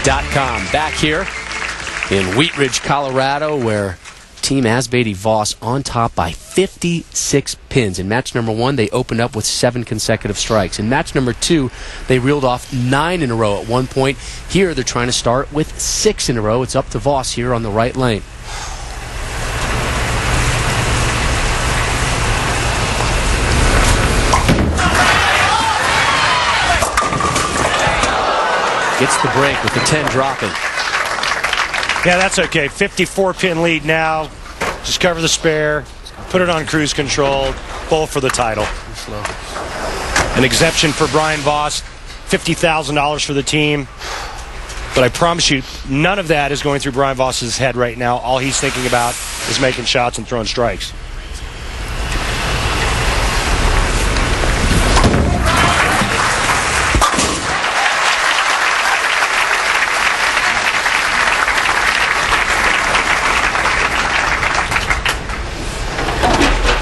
PBA.com. Back here in Wheat Ridge, Colorado, where Team Asbaty Voss on top by 56 pins. In match number 1, they opened up with 7 consecutive strikes. In match number 2, they reeled off 9 in a row at one point. Here, they're trying to start with 6 in a row. It's up to Voss here on the right lane. Gets the break with the 10 dropping. Yeah, that's okay. 54-pin lead now. Just cover the spare, put it on cruise control, bowl for the title. An exemption for Brian Voss, $50,000 for the team. But I promise you, none of that is going through Brian Voss's head right now. All he's thinking about is making shots and throwing strikes.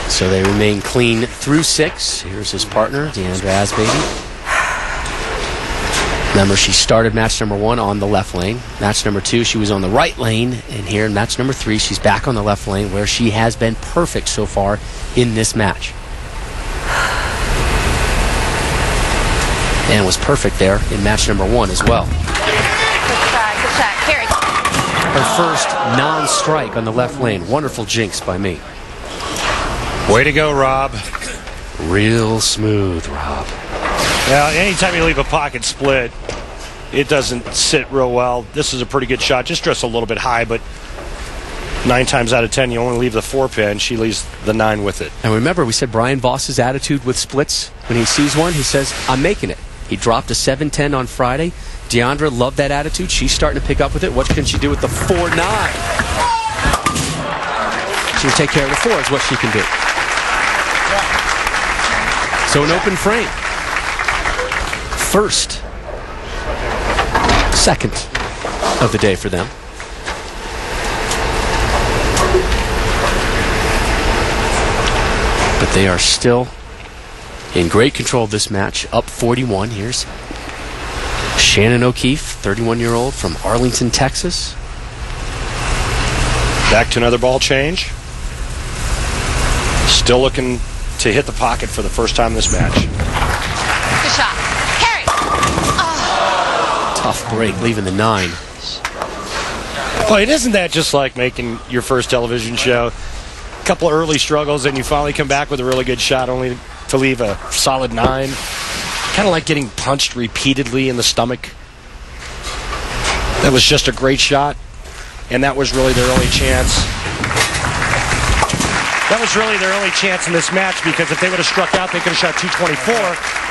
So they remain clean through 6. Here's his partner, Deandra Asbaty. Remember, she started match number 1 on the left lane. Match number 2, she was on the right lane. And here in match number 3, she's back on the left lane, where she has been perfect so far in this match. And was perfect there in match number 1 as well. Good shot, Carrie. Her first non-strike on the left lane. Wonderful jinx by me. Way to go, Rob. Real smooth, Rob. Now, anytime you leave a pocket split, it doesn't sit real well. This is a pretty good shot. Just dressed a little bit high, but 9 times out of 10, you only leave the 4-pin. She leaves the 9 with it. And remember, we said Brian Voss's attitude with splits. When he sees one, he says, I'm making it. He dropped a 7-10 on Friday. Deandra loved that attitude. She's starting to pick up with it. What can she do with the 4-9? She can take care of the 4 is what she can do. So an open frame. First, second of the day for them. But they are still in great control of this match, up 41. Here's Shannon O'Keefe, 31-year-old from Arlington, Texas. Back to another ball change. Still looking to hit the pocket for the first time this match. Good shot. Carrie. Oh. Tough break, leaving the 9. Well, isn't that just like making your first television show? A couple of early struggles, and you finally come back with a really good shot, only to leave a solid 9. Kind of like getting punched repeatedly in the stomach. That was just a great shot, and that was really their only chance. That was really their only chance in this match, because if they would have struck out, they could have shot 224.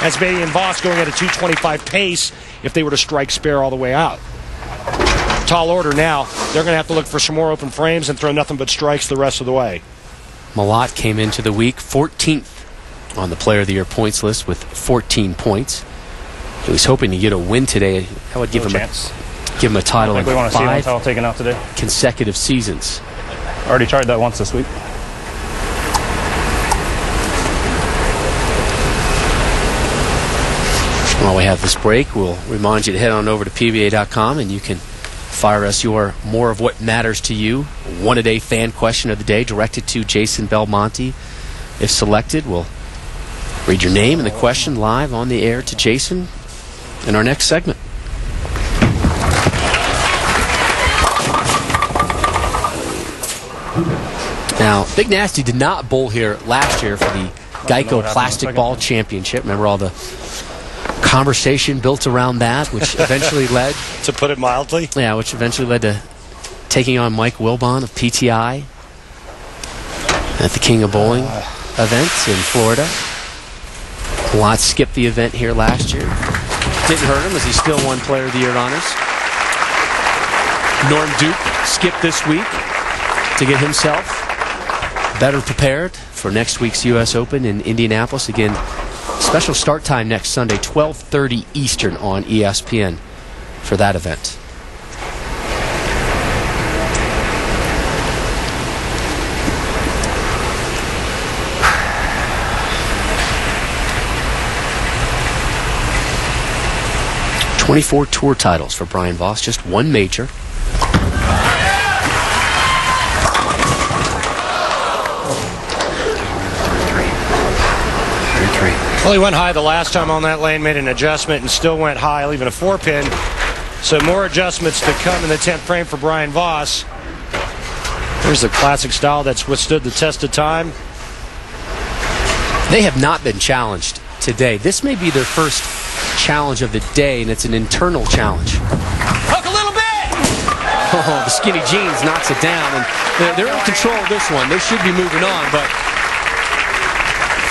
Asbaty and Voss going at a 225 pace if they were to strike spare all the way out. Tall order now. They're going to have to look for some more open frames and throw nothing but strikes the rest of the way. Malott came into the week 14th on the Player of the Year points list with 14 points. He was hoping to get a win today. That would give him a title in we want to see one 5 title taken out today. consecutive seasons. Already tried that once this week. While we have this break, we'll remind you to head on over to PBA.com and you can fire us your more of what matters to you. One-a-day fan question of the day directed to Jason Belmonte. If selected, we'll read your name and the question live on the air to Jason in our next segment. Now, Big Nasty did not bowl here last year for the Geico Plastic Ball Championship. Remember all the conversation built around that, which eventually led... To put it mildly? Yeah, which eventually led to taking on Mike Wilbon of PTI at the King of Bowling event in Florida. Malott skipped the event here last year. Didn't hurt him as he still won Player of the Year honors. Norm Duke skipped this week to get himself better prepared for next week's U.S. Open in Indianapolis. Again, special start time next Sunday, 12:30 Eastern on ESPN for that event. 24 tour titles for Brian Voss, just one major. Well, he went high the last time on that lane, made an adjustment, and still went high, leaving a 4-pin. So more adjustments to come in the 10th frame for Brian Voss. There's a classic style that's withstood the test of time. They have not been challenged today. This may be their first challenge of the day, and it's an internal challenge. Hook a little bit! Oh, the skinny jeans knocks it down, and they're in control of this one. They should be moving on, but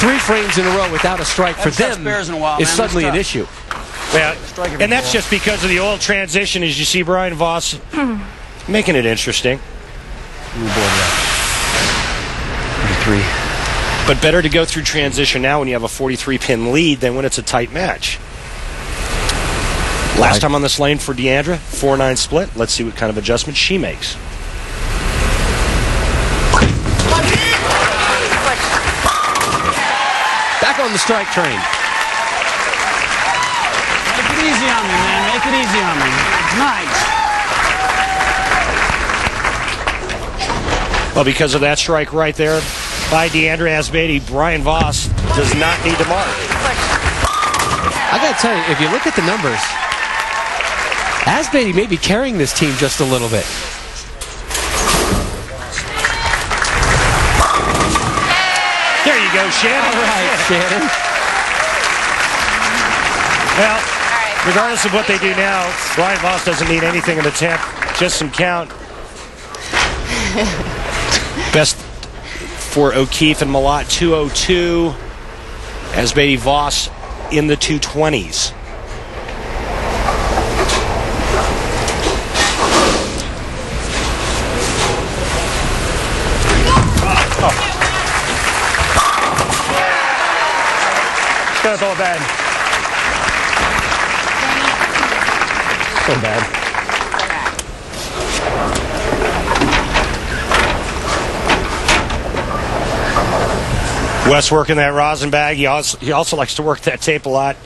3 frames in a row without a strike for them is suddenly an issue. Yeah, and that's just because of the oil transition, as you see Brian Voss making it interesting. 43. But better to go through transition now when you have a 43-pin lead than when it's a tight match. Last time on this lane for Deandra, 4-9 split. Let's see what kind of adjustment she makes. Back on the strike train. Make it easy on me, man. Make it easy on me. Nice. Well, because of that strike right there by Deandra Asbaty, Brian Voss does not need to mark. I got to tell you, if you look at the numbers, Asbaty may be carrying this team just a little bit. There you go, Shannon. All right, Shannon. Well, regardless of what they do now, Brian Voss doesn't need anything in the 10th, just some count. Best for O'Keefe and Malott, 202. Asbaty Voss in the 220s. That's all bad. So bad. Wes working that rosin bag. He also likes to work that tape a lot.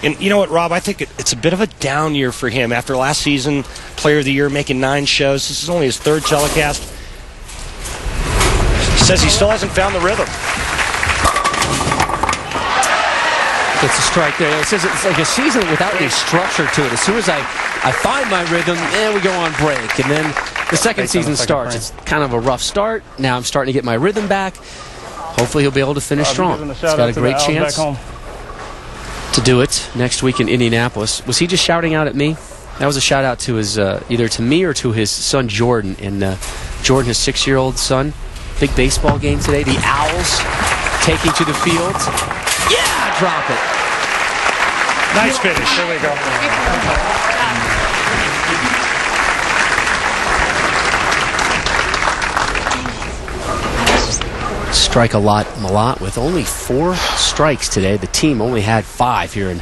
And you know what, Rob? I think it's a bit of a down year for him. After last season, Player of the Year, making 9 shows. This is only his 3rd telecast. He says he still hasn't found the rhythm. It's a strike there. It says it's like a season without any structure to it. As soon as I find my rhythm, we go on break. And then the second season starts. It's kind of a rough start. Now I'm starting to get my rhythm back. Hopefully he'll be able to finish strong. He's got a great chance to do it next week in Indianapolis. Was he just shouting out at me? That was a shout out to his either to me or to his son Jordan. And Jordan, his 6-year-old son, big baseball game today. The Owls taking to the field. Yeah, drop it. Nice finish. There we go. Strike a lot, Malott, with only 4 strikes today. The team only had 5 here in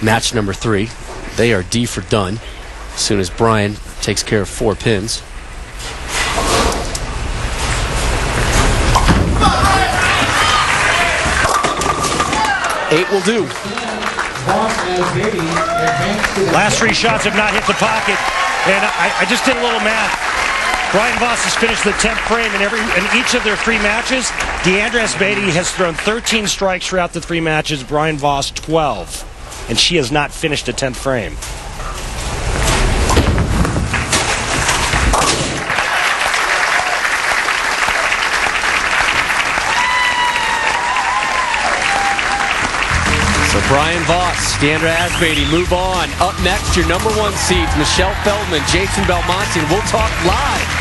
match number 3. They are D for done as soon as Brian takes care of 4 pins. Eight will do. Last 3 shots have not hit the pocket. And I just did a little math. Brian Voss has finished the 10th frame in each of their 3 matches. Deandra Asbaty has thrown 13 strikes throughout the 3 matches. Brian Voss 12. And she has not finished a 10th frame. So Brian Voss, Deandra Asbaty move on. Up next, your number 1 seeds, Michelle Feldman, Jason Belmonte, and we'll talk live